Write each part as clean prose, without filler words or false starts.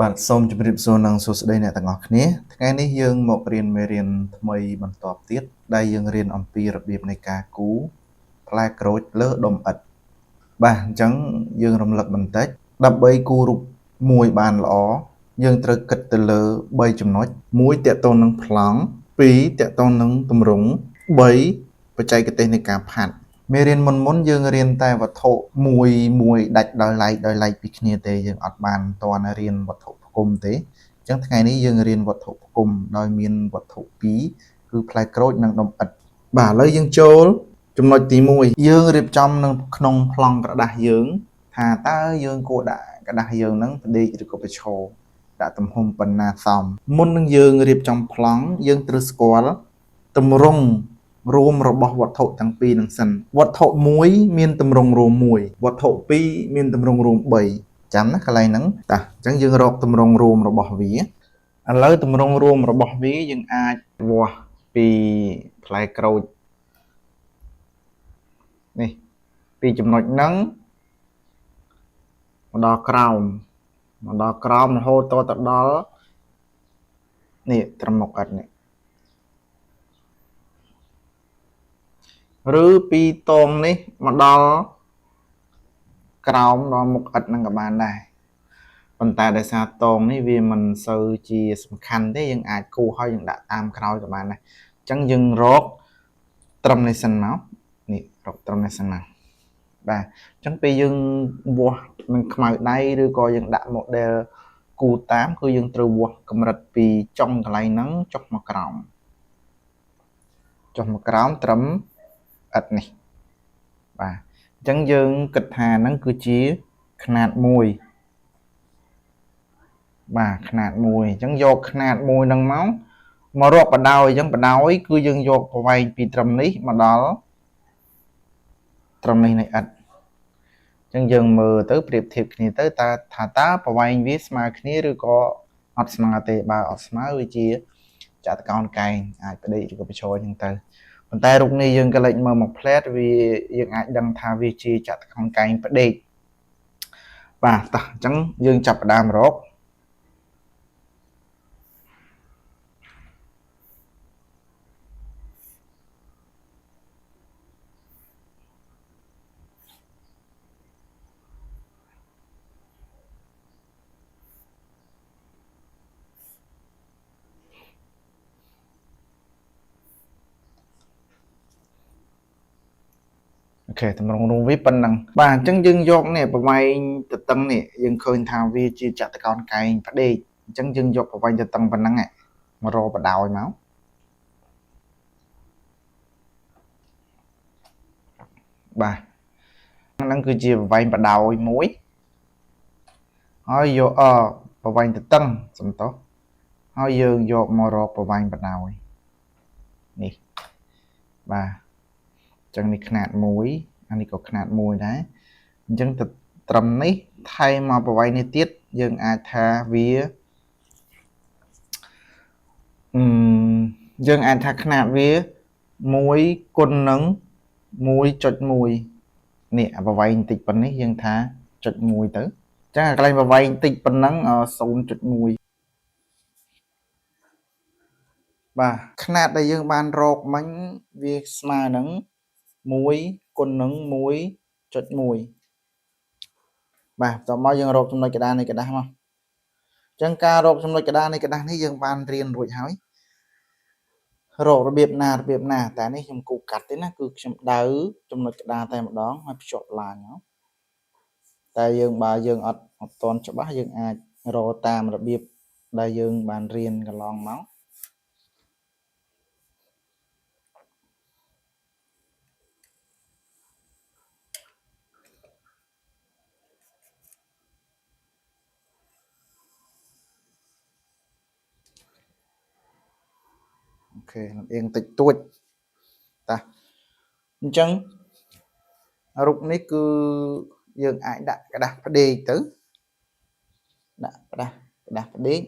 បាទសូមជម្រាបសួរនិងសួស្តីអ្នកទាំងអស់គ្នាថ្ងៃនេះយើងមករៀនមេរៀនថ្មីបន្ទាប់ទៀតដែលយើងរៀនអំពីរបៀបនៃការគូរផ្លែក្រូចលើដុំឥដ្ឋបាទអញ្ចឹងយើងរំលឹកបន្តិចដើម្បីគូររូបមួយបានល្អយើងត្រូវគិតទៅលើ3ចំណុច1ទាក់ទងនឹងប្លង់2ទាក់ទងនឹងទម្រង់3បច្ចេកទេសនៃការផាត់មេរៀនមុនយើងរៀនតែវត្ថុមួយដាច់ដោយឡែកពីគ្នាទេយើងអត់បានតន់រៀនវត្ថុផ្គុំទេអញ្ចឹងថ្ងៃនេះយើងរៀនវត្ថុផ្គុំដោយមានវត្ថុ2គឺផ្លែក្រូចនិងដុំឥដ្ឋបាទឥឡូវយើងចូលចំណុចទី1យើងរៀបចំនៅក្នុងប្លង់ក្រដាសយើងថាតើយើងគួរដាក់ក្រដាសយើងនឹងផ្ដេកឬក៏ប្រឈរដាក់ទំហំប៉ុណ្ណាសមមុននឹងយើងរៀបចំប្លង់យើងត្រូវស្គាល់ទម្រង់រួមរបស់វត្ថុទាំងពីរនឹងសិនវត្ថុ1មានទម្រង់រួម1វត្ថុ2មានទម្រង់រួម3ចាំណាកន្លែងហ្នឹងតាអញ្ចឹងយើងរកទម្រង់រួមរបស់វាឥឡូវទម្រង់រួមរបស់វាយើងអាចវាស់ពីផ្លែក្រូចនេះពីចំណុចហ្នឹងមកដល់ក្រោមរហូតតទៅដល់នេះត្រឹមមុខឥដ្ឋនេះឬពីតងនេះមកដល់ក្រោមដល់មុខឥដ្ឋនឹងក៏បានដែរប៉ុន្តែដោយសារតងនេះវាមិនសូវជាសំខាន់ទេយើងអាចគូរហើយយើងដាក់តាមក្រោយក៏បានដែរអញ្ចឹងយើងរកត្រឹមនេះសិនមកនេះរកត្រឹមនេះសិនមកបាទអញ្ចឹងពេលយើងវាស់នឹងខ្មៅដៃឬក៏យើងដាក់ model គូតាមគឺយើងត្រូវវាស់កម្រិតពីចុងកន្លែងហ្នឹងចុះមកក្រោមត្រឹមឥដ្ឋនេះបាទអញ្ចឹងយើងគិតថាហ្នឹងគឺជាຂະຫນាត1បាទຂະຫນាត1អញ្ចឹងយកຂະຫນាត1ហ្នឹងមករកបដោយអញ្ចឹងបដោយគឺយើងយកប្រវែងពីត្រឹមនេះមកដល់ត្រឹមនេះនៃឥដ្ឋអញ្ចឹងយើងមើលទៅប្រៀបធៀបគ្នាទៅតើប្រវែងវាស្មើគ្នាឬក៏អត់ស្មើទេបើអត់ស្មើវាជាចតុកោណកែងអាចផ្ដេកឬក៏ប្រឈរអញ្ចឹងទៅប៉ុន្តែរូបនេះយើងក៏លេចមើលមកផ្លែតវាយើងអាចដឹងថាវាជាចតុកោណកែងផ្ដេកបាទតោះអញ្ចឹងយើងចាប់ផ្ដើមរកអូខេតម្រងរួមវាប៉ុណ្ណឹងបាទអញ្ចឹងយើងយកនេះប្រវែងទទឹងនេះយើងឃើញថាវាជាចតុកោណកែងផ្ដេកអញ្ចឹងយើងយកប្រវែងទទឹងប៉ុណ្ណឹងមករកបដោយមកបាទហ្នឹងគឺជាប្រវែងបដោយមួយហើយយកប្រវែងទទឹងសំទោសហើយយើងយកមករកប្រវែងបដោយនេះបាទអញ្ចឹងនេះຂະຫນាត1អានេះក៏ຂະຫນាត1ដែរអញ្ចឹងទៅត្រឹមនេះថែមមកប្រវែងនេះទៀតយើងអាចថាវាយើងអាចថាຂະຫນាតវា1គុណនឹង 1.1 នេះប្រវែងបន្តិចប៉ុណ្នេះយើងថា 0.1 ទៅអញ្ចឹងកន្លែងប្រវែងបន្តិចប៉ុណ្ណឹង 0.1 បាទຂະຫນាតដែលយើងបានរកមិញវាស្មើនឹង1គុណនឹង 1.1 បាទតោះមកយើងរកចំណុចកណ្ដាលនៃกระดาษមកអញ្ចឹងការរកចំណុចកណ្ដាលនៃกระดาษនេះយើងបានរៀនរួចហើយរករបៀបណាតែនេះខ្ញុំគូកាត់ទេណាគឺខ្ញុំដៅចំណុចកណ្ដាលតែម្ដងហើយភ្ជាប់ឡើងតែយើងបើយើងអត់ទាន់ច្បាស់យើងអាចរកតាមរបៀបដែលយើងបានរៀនកន្លងមកអូខេលំអៀងតិចតួចតាអញ្ចឹងរូបនេះគឺយើងអាចដាក់กระดาษផ្ដេកទៅដាក់กระดาษផ្ដេក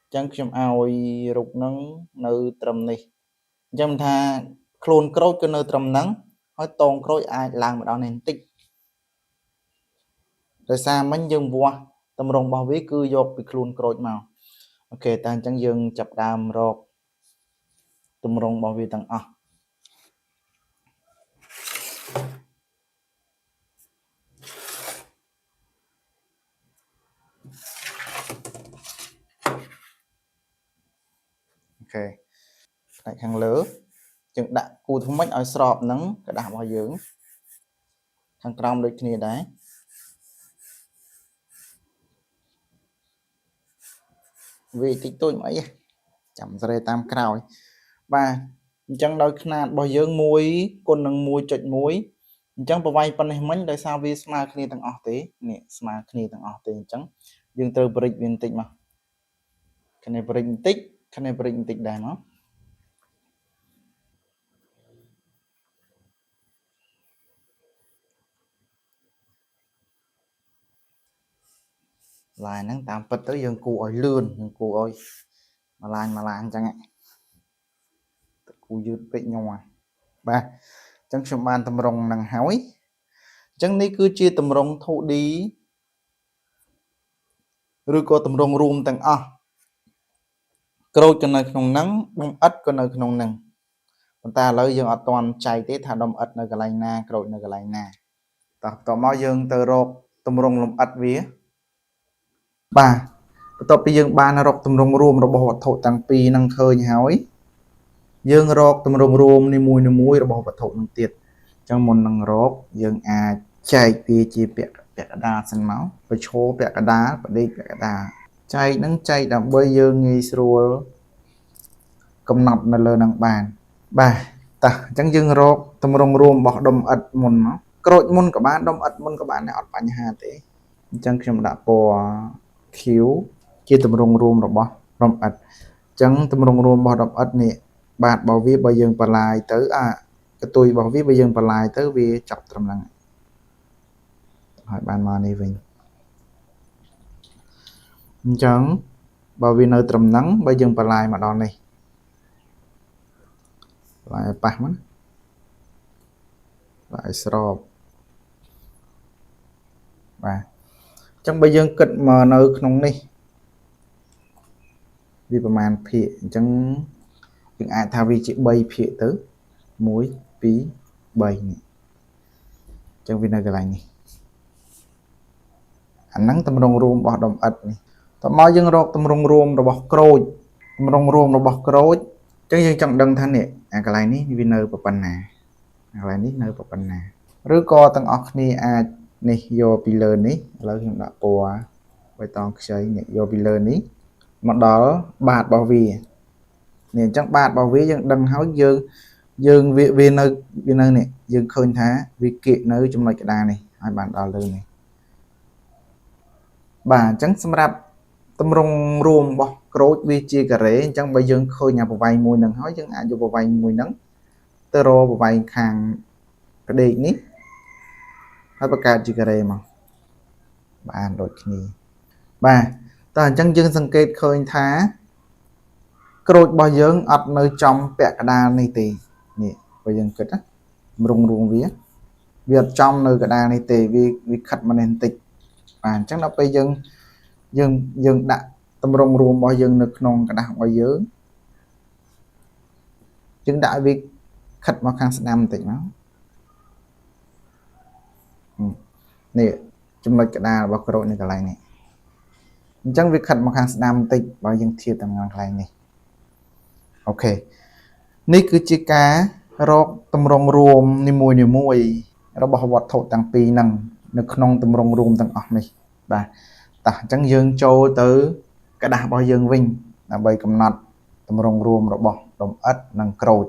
អញ្ចឹងខ្ញុំឲ្យរូបហ្នឹងនៅត្រឹមនេះអញ្ចឹងថាខ្លួនក្រូចគឺនៅត្រឹមហ្នឹងហើយតងក្រូចអាចឡើងមកដល់នេះបន្តិចដោយសារមិញយើងវាស់ តម្រងរបស់វាគឺយកពីខ្លួនក្រូចមកអូខេតែអញ្ចឹងយើងចាប់ដើមរកតម្រងរបស់វាទាំងអស់អូខេផ្នែកខាងលើយើងដាក់គូធ្វើម៉េចឲ្យស្របនឹងกระดาษរបស់យើងខាងក្រោមដូចគ្នាដែរវាតិចតួចមកអីចាំស្រេតាមក្រោយបាទអញ្ចឹងដោយຂະຫນាតរបស់យើង1 គុណនឹង 1.1 អញ្ចឹងប្រវាយប៉ុណ្ណេះមិញដោយសារវាស្មើគ្នាទាំងអស់ទេនេះស្មើគ្នាទាំងអស់ទេអញ្ចឹងយើងត្រូវប្រិចវាបន្តិចមកគ្នាប្រិចបន្តិចគ្នាប្រិចបន្តិចដែរមកឡាយហ្នឹងតាមពិតទៅយើងគូឲ្យលឿនយើងគូឲ្យមួយឡាញអញ្ចឹងគូយឺតពេកញ័របាទអញ្ចឹងខ្ញុំបានតម្រង់នឹងហើយអញ្ចឹងនេះគឺជាតម្រង់ 2D ឬក៏តម្រង់រួមទាំងអស់ក្រូចក៏នៅក្នុងហ្នឹងដុំឥដ្ឋក៏នៅក្នុងហ្នឹងប៉ុន្តែឥឡូវយើងអត់ទាន់ចែកទេថាដុំឥដ្ឋនៅកន្លែងណាក្រូចនៅកន្លែងណាតោះបន្តមកយើងទៅរកតម្រង់លំអិតវាបាទបន្ទាប់ពីយើងបានរកតម្រង់រួមរបស់វត្ថុទាំងពីរហ្នឹងឃើញហើយយើងរកតម្រង់រួមនីមួយៗរបស់វត្ថុហ្នឹងទៀតអញ្ចឹងមុននឹងរកយើងអាចចែកវាជាពាក្យកដាលសិនមកប្រឈរពាក់កដាលបដេកពាក់កដាលចែកហ្នឹងចែកដើម្បីយើងងាយស្រួលកំណត់នៅលើនឹងបានបាទតោះអញ្ចឹងយើងរកតម្រង់រួមរបស់ដុំឥដ្ឋមុនមកក្រូចមុនក៏បានដុំឥដ្ឋមុនក៏បានអត់បញ្ហាទេអញ្ចឹងខ្ញុំដាក់ពណ៌ Q ជាតម្រង់រួមរបស់ដុំឥដ្ឋអញ្ចឹងតម្រង់រួមរបស់ដុំឥដ្ឋនេះបាតរបស់វាបើយើងបន្លាយទៅកតុយរបស់វាបើយើងបន្លាយទៅវាចាប់ត្រឹមហ្នឹងហើយបានមកនេះវិញអញ្ចឹងបើវានៅត្រឹមហ្នឹងបើយើងបន្លាយមកដល់នេះបន្លាយឲ្យប៉ះមកឲ្យស្របបាទអញ្ចឹងបើយើងគិតមកនៅក្នុងនេះវាប្រមាណភាគអញ្ចឹងយើងអាចថាវាជា3ភាគទៅ1 2 3នេះអញ្ចឹងវានៅកន្លែងនេះអាហ្នឹងតម្រង់រួមរបស់ដុំឥដ្ឋនេះតមកយើងរកតម្រង់រួមរបស់ក្រូចតម្រង់រួមរបស់ក្រូចអញ្ចឹងយើងចង់ដឹងថានេះអាកន្លែងនេះវានៅប៉ុណ្ណាកន្លែងនេះនៅប៉ុណ្ណាឬក៏ទាំងអស់គ្នាអាចនេះយកពីលើនេះឥឡូវខ្ញុំដាក់ពណ៌បៃតងខ្ចីនេះយកពីលើនេះមកដល់បាតរបស់វានេះអញ្ចឹងបាតរបស់វាយើងដឹងហើយយើងវានៅនេះយើងឃើញថាវាគៀកនៅចំណុចកណ្ដាលនេះហើយបានដល់លើនេះបាទអញ្ចឹងសម្រាប់តម្រង់រួមរបស់ក្រូចវាជាការ៉េអញ្ចឹងបើយើងឃើញអាប្រវែងមួយហ្នឹងហើយយើងអាចយកប្រវែងមួយហ្នឹងទៅរកប្រវែងខាងក្ដេកនេះហើយបង្កើតជាការ៉េមកបានដូចគ្នាបាទតើអញ្ចឹងយើងសង្កេតឃើញថាក្រូចរបស់យើងអត់នៅចំពាក់កណ្ដាលនេះទេនេះបើយើងគិតណាតម្រង់រួមវាអត់ចំនៅកណ្ដាលនេះទេវាខិតមកនេះបន្តិចបាទអញ្ចឹងដល់ពេលយើងដាក់តម្រង់រួមរបស់យើងនៅក្នុងกระดาษរបស់យើងដាក់ឲ្យវាខិតមកខាងស្ដាំបន្តិចមកនេះចំណុចកណ្ដាលរបស់ក្រូចនៅកន្លែងនេះអញ្ចឹងវាខិតមកខាងស្ដាំបន្តិចបើយើងធៀបទៅនឹងកន្លែងនេះអូខេនេះគឺជាការរកតម្រង់រួមនីមួយរបស់វត្ថុទាំងពីរហ្នឹងនៅក្នុងតម្រង់រួមទាំងអស់នេះបាទតោះអញ្ចឹងយើងចូលទៅกระดาษរបស់យើងវិញដើម្បីកំណត់តម្រង់រួមរបស់ដុំឥដ្ឋនិងក្រូច